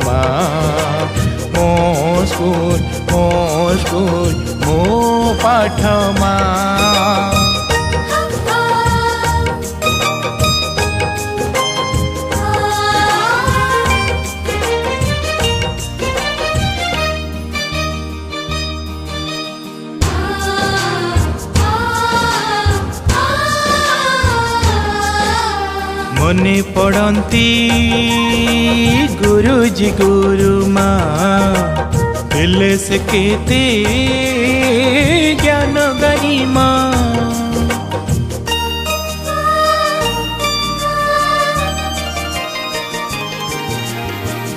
मा मो स्कूल मो पाठ मा मने पड़ती गुरुजी गुरुमा पिले से केते ज्ञान गरिमा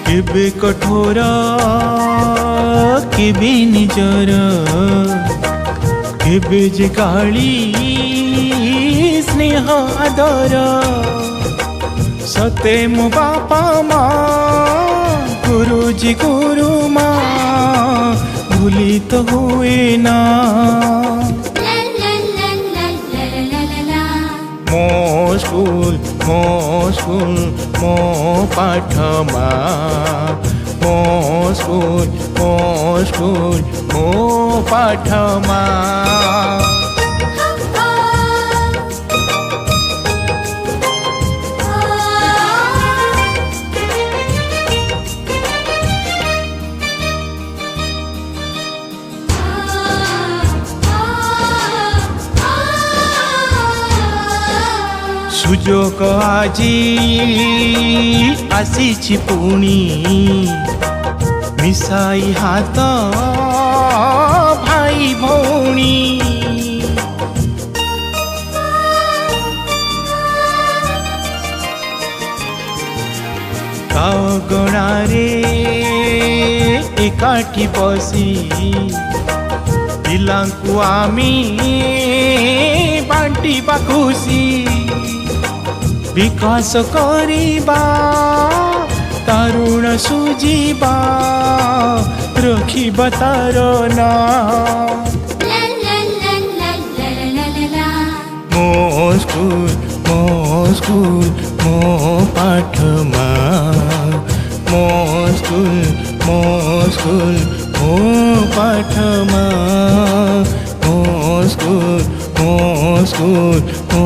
केबे कठोर केबे निजर केबे जे काली स्नेह आदर सते मो बापा माँ गुरुजी गुरुमा भूली तो हुए ना मो स्कूल मो पाठ मा मो स्कूल मो पाठ मा सुजोग आजी आसी पुणी मिसाई हाथ भाई भौणी गणारे एकाठी बसी पिलांकु आमी बांटिबा खुशी विकास करिबा तरुण सुजीबा रखिबा तार ना मो स्कूल मो पाठ मा मो स्कूल मो पाठ मा मो स्कूल मो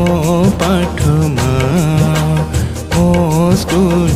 पाठ मा मो स्कूल